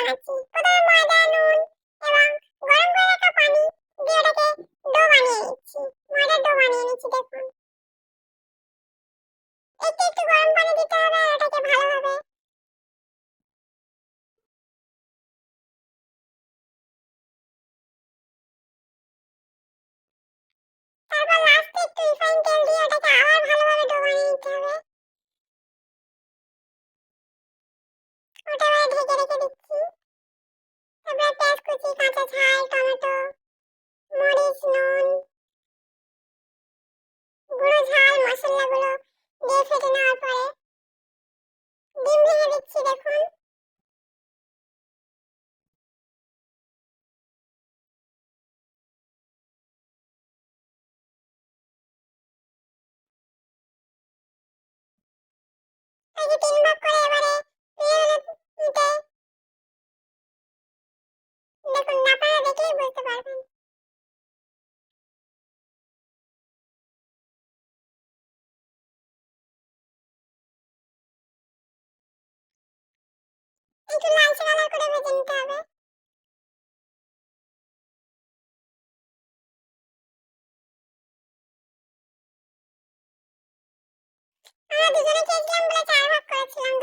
বানাচ্ছি। প্রথমে ময়দা, নুন এবং গরম করে রাখা পানি দিয়ে ওটাকে ডো বানিয়ে নিচ্ছি। ময়দার ডো বানিয়ে নিচ্ছি দেখুন। একটু একটু গরম পানি দিতে হবে আর ওটাকে ভালোভাবে তারপর লাস্টে একটু রিফাইন তেল দিয়ে ওটাকে আবার ভালোভাবে ডো বানিয়ে নিতে হবে। ওটা এবার ঢেকে রেখে দিচ্ছি। তারপরে পেঁয়াজ কুচি, কাঁচা ঝাল, টমেটো, মরিচ, নুন, গুঁড়ো ঝাল মশলাগুলো দিয়ে ফেটে নেওয়ার পরে ডিম ভেঙে দিচ্ছি দেখুন। এই যে ৩ ভাগ করে এবারে নিতে দেখুন আপনারা দেখলেই বুঝতে পারবেন। একটু লালচে কালার করে ভেজে নিতে হবে। আমরা দুজনে খেয়েছিলাম বলে ৪ ভাগ করেছিলাম